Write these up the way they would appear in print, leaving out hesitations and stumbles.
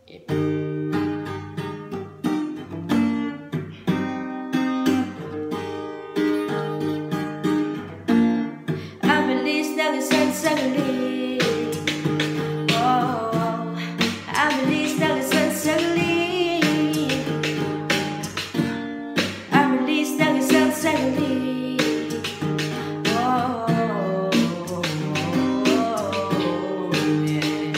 Ang bilis ng isang saglit. Oh, ang bilis ng isang saglit. Ang bilis ng isang saglit. Oh, yeah.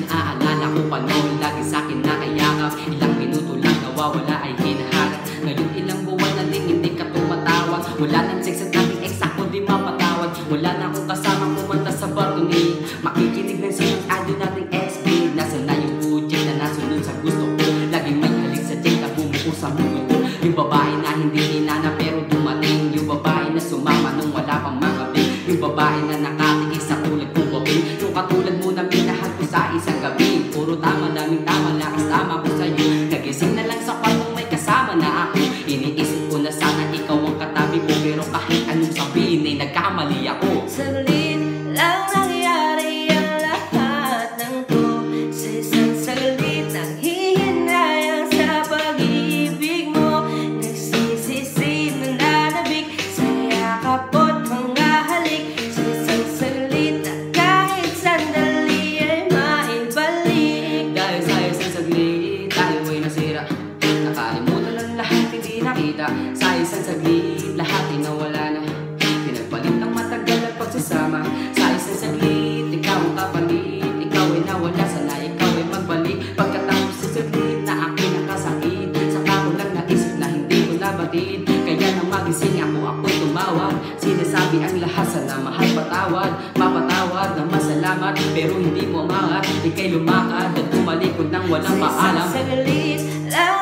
Naaalala ko pa noon, lagi sa'kin nakayakap. Ilang minuto lang nawawala ay hinaharap. Ngayon ilang buwan na din hindi ka tumatawag. Wala nang sex at nating ex ako di mapatawad. Wala na akong kasama kumanta sa balcony. Makikinig ng sinong audio nating SB. Nasaan na yung ujit na nasunod sa gusto ko. Laging may halik sa check na bumuko sa mundo ko. Yung babae na hindi hinana pero dumating. Yung babae na sumama nung wala pang makabing. Yung babae na nakatiis sa tulad kong babing. Yung katulad mo na minahal ko sa isang gabi. Puro tama, daming tama, lakas tama ko sa'yo. Nagising na lang sa kwartong may kasama na ako. Iniisip ko na sana ikaw ang katabi ko. Pero kahit anong sabihin ay nagkamali ako. Saglit lang nangyari ang lahat ng to. Sa isang saglit nang hihinayang sa pag-ibig mo. Nagsisisi nananabik sa yakap at mga halik. Sa isang saglit na kahit sandali ay maibalik. Dahil sa isang saglit, tayo ay nasira. Nakalimutan ang lahat, hindi nakita. Sa isang saglit, lahat ay nawala na. Pinagpalit ng matagal at pagsasama. Sa isang saglit, ikaw ang kapalit. Ikaw ay nawala, sana ikaw ay magbalik. Pagkatapos sa saglit na aking nakasakit, saka ko lang naisip na hindi ko nabatid. Kaya nang magising ako'y tumawag. Sinasabi ang lahat, sana mahal patawad. Mapatawad na masalamat, pero hindi mo umangat. Ika'y lumakad at tumalikod nang walang paalam. Sa isang saglit lang